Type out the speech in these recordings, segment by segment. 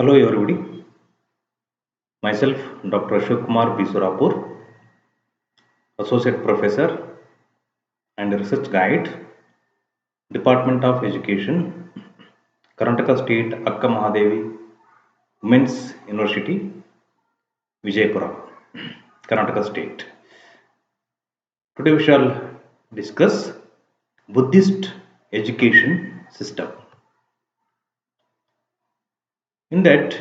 Hello everybody, myself Dr. Ashok Kumar Bisurapur, Associate Professor and Research Guide, Department of Education, Karnataka State Akka Mahadevi Women's University, Vijaypura, Karnataka State. Today we shall discuss Buddhist Education System. In that,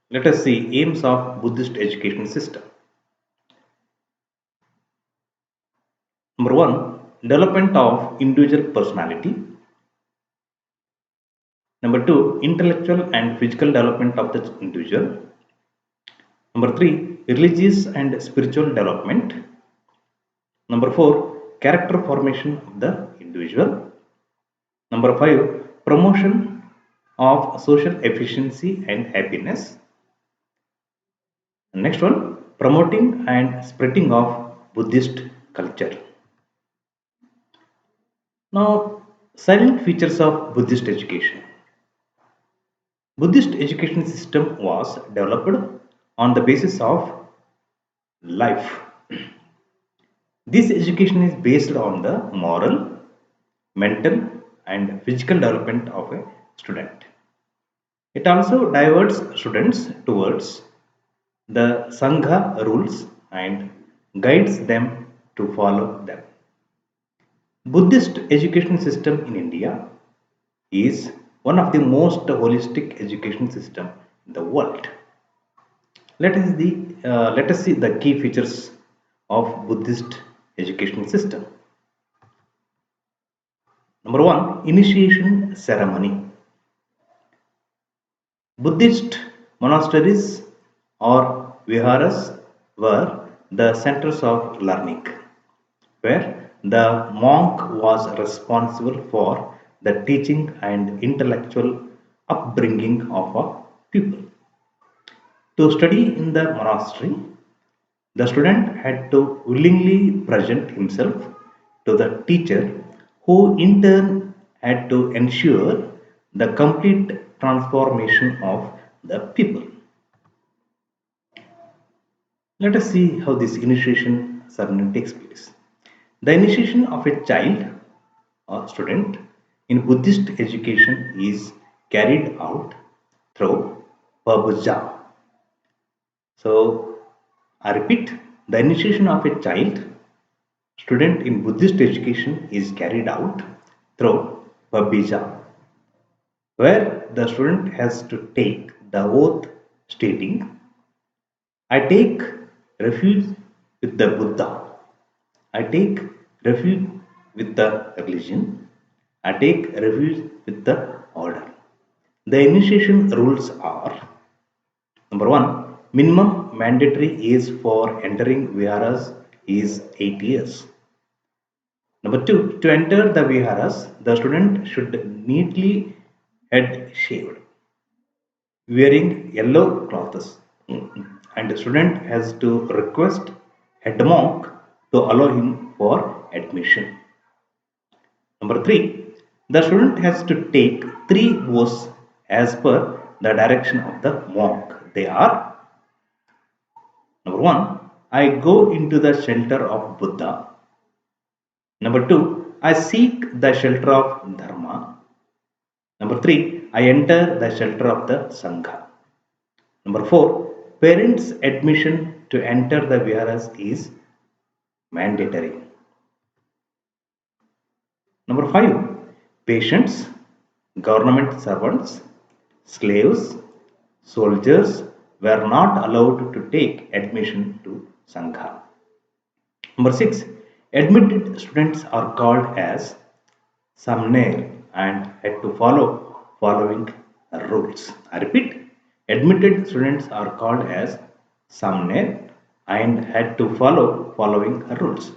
let us see aims of Buddhist Education System. Number one, development of individual personality. Number two, intellectual and physical development of the individual. Number three, religious and spiritual development. Number four, character formation of the individual. Number five, promotion of social efficiency and happiness. Next one, promoting and spreading of Buddhist culture. Now, silent features of Buddhist education. Buddhist education system was developed on the basis of life. This education is based on the moral, mental and physical development of a student. It also diverts students towards the Sangha rules and guides them to follow them. Buddhist education system in India is one of the most holistic education system in the world. Let us see the key features of Buddhist education system. Number one, initiation ceremony. Buddhist monasteries or viharas were the centers of learning, where the monk was responsible for the teaching and intellectual upbringing of a pupil. To study in the monastery, the student had to willingly present himself to the teacher, who in turn had to ensure the complete transformation of the pupil. Let us see how this initiation ceremony takes place. The initiation of a child or student in Buddhist education is carried out through puja. So, I repeat, the initiation of a child student in Buddhist education is carried out through puja, where the student has to take the oath stating, I take refuge with the Buddha, I take refuge with the religion, I take refuge with the order. The initiation rules are: number one, minimum mandatory age for entering viharas is 8 years. Number two, to enter the viharas, the student should neatly head shaved, wearing yellow clothes, and the student has to request head monk to allow him for admission. Number three, the student has to take three vows as per the direction of the monk. They are: number one, I go into the shelter of Buddha. Number two, I seek the shelter of Dharma. Number three, I enter the shelter of the Sangha. Number four, parents' admission to enter the viharas is mandatory. Number five, patients, government servants, slaves, soldiers were not allowed to take admission to Sangha. Number six, admitted students are called as Samner and had to follow following rules. I repeat, admitted students are called as Samner and had to follow following rules.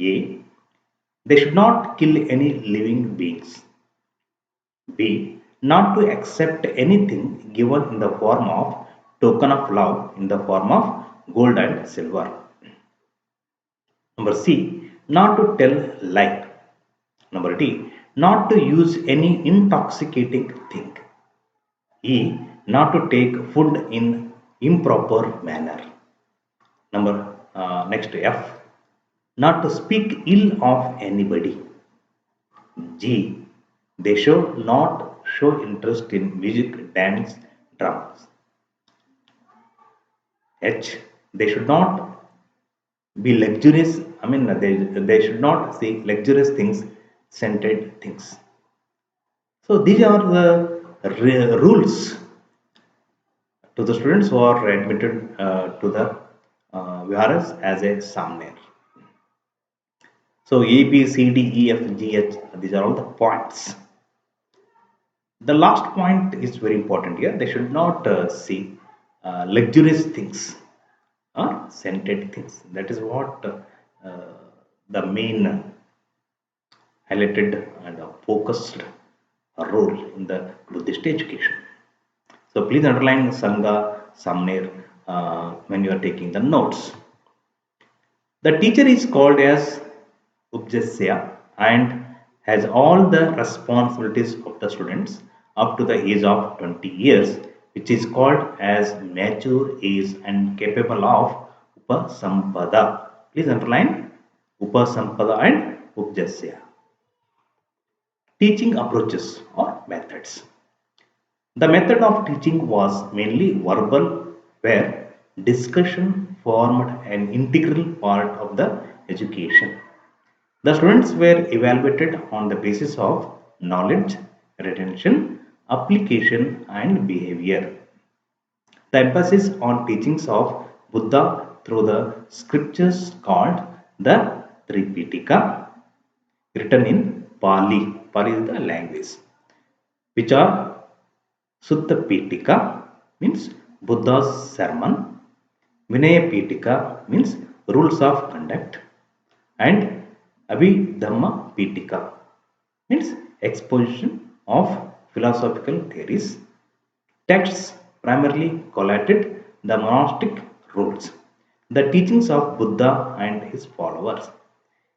A. They should not kill any living beings. B. Not to accept anything given in the form of token of love in the form of gold and silver. Number C. Not to tell lie. Number D. Not to use any intoxicating thing. E. Not to take food in improper manner. Next F. Not to speak ill of anybody. G. They should not show interest in music, dance, dramas. H. They should not be luxurious. They should not say luxurious things, scented things. So these are the rules to the students who are admitted to the VRS as a Samner. So A, B, C, D, E, F, G, H, these are all the points. The last point is very important here. They should not see luxurious things or scented things. That is what the main highlighted and focused role in the Buddhist education. So please underline Sangha, Samner when you are taking the notes. The teacher is called as Upjasya and has all the responsibilities of the students up to the age of 20 years, which is called as mature age and capable of Upasampada. Please underline Upasampada and Upjasya. Teaching approaches or methods. The method of teaching was mainly verbal, where discussion formed an integral part of the education. The students were evaluated on the basis of knowledge, retention, application, and behavior. The emphasis on teachings of Buddha through the scriptures called the Tripitaka, written in Pali. Pali is the language, which are Sutta Pitika means Buddha's sermon, Vinaya Pitika means rules of conduct, and Abhidhamma Pitika means exposition of philosophical theories. Texts primarily collated the monastic rules, the teachings of Buddha and his followers.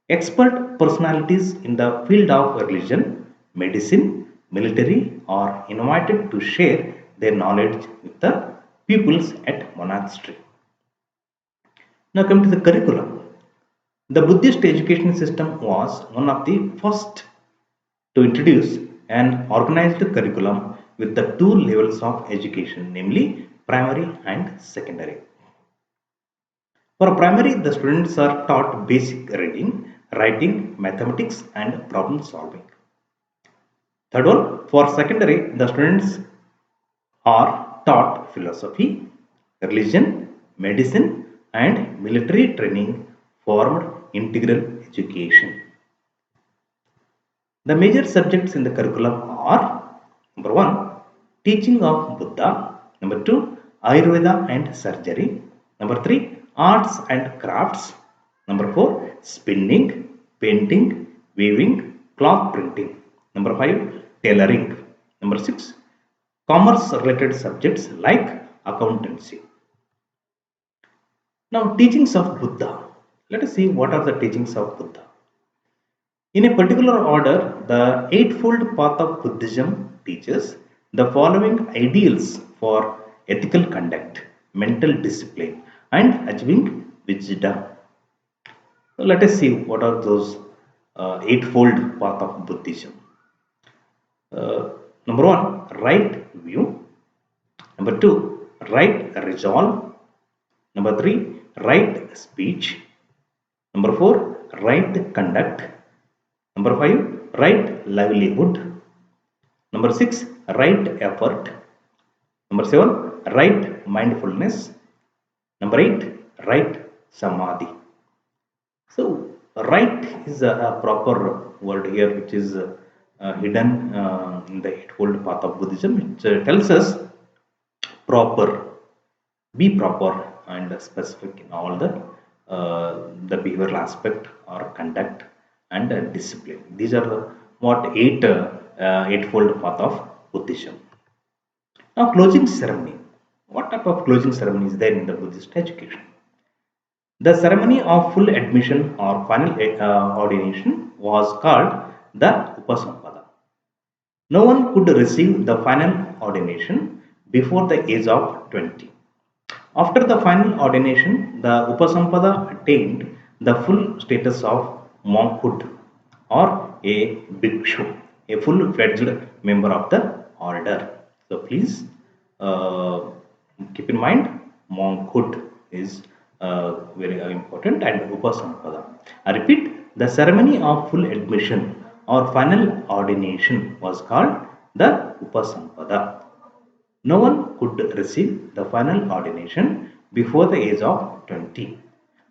Expert personalities in the field of religion, medicine, military are invited to share their knowledge with the pupils at monastery. Now come to the curriculum. The Buddhist education system was one of the first to introduce an organized curriculum with the two levels of education, namely primary and secondary. For primary, the students are taught basic reading, writing, mathematics, and problem solving. Third one, for secondary, the students are taught philosophy, religion, medicine, and military training formed integral education. The major subjects in the curriculum are number one, teaching of Buddha, number two, Ayurveda and surgery, number three, arts and crafts, number four, spinning, painting, weaving, cloth printing, number five, tailoring, number six, commerce related subjects like accountancy. Now, teachings of Buddha. Let us see what are the teachings of Buddha. In a particular order, the Eightfold Path of Buddhism teaches the following ideals for ethical conduct, mental discipline, and achieving wisdom. So let us see what are those Eightfold Path of Buddhism. Uh, Number one, right view. Number two, right resolve. Number three, right speech. Number four, right conduct. Number five, right livelihood. Number six, right effort. Number seven, right mindfulness. Number eight, right samadhi. So, right is a proper word here, which is hidden in the Eightfold Path of Buddhism. It tells us proper, be proper and specific in all the behavioral aspect or conduct and discipline. These are the what eightfold path of Buddhism. Now, closing ceremony. What type of closing ceremony is there in the Buddhist education? The ceremony of full admission or final ordination was called the Upasampada. No one could receive the final ordination before the age of 20. After the final ordination, the Upasampada attained the full status of monkhood or a bhikshu, a full-fledged member of the order. So please uh, keep in mind monkhood is very important, and Upasampada. I repeat, the ceremony of full admission or final ordination was called the Upasampada. No one could receive the final ordination before the age of 20.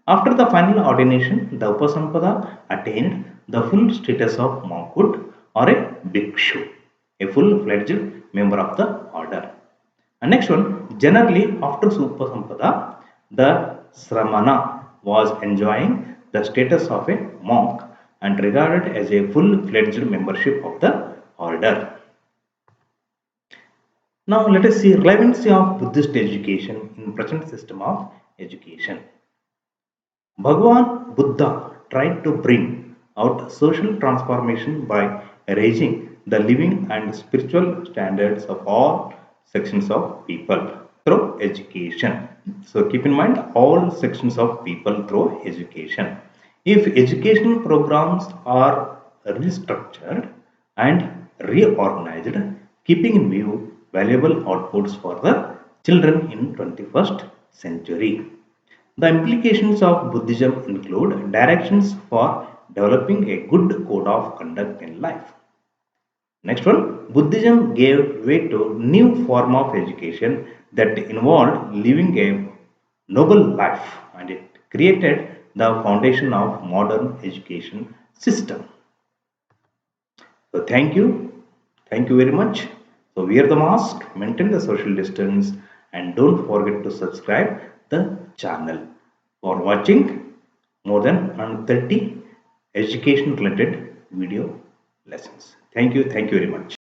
After the final ordination, the Upasampada attained the full status of monkhood or a bhikshu, a full-fledged member of the order. And next one, generally after Upasampada, the Sramana was enjoying the status of a monk and regarded as a full-fledged membership of the order. Now let us see relevancy of Buddhist education in present system of education. Bhagavan Buddha tried to bring out social transformation by raising the living and spiritual standards of all sections of people through education. So keep in mind all sections of people through education. If educational programs are restructured and reorganized, keeping in view valuable outputs for the children in 21st century. The implications of Buddhism include directions for developing a good code of conduct in life. Next one, Buddhism gave way to new form of education that involved living a noble life, and it created the foundation of modern education system. So thank you very much. So wear the mask, maintain the social distance, and don't forget to subscribe the channel for watching more than 130 education related video lessons. Thank you very much.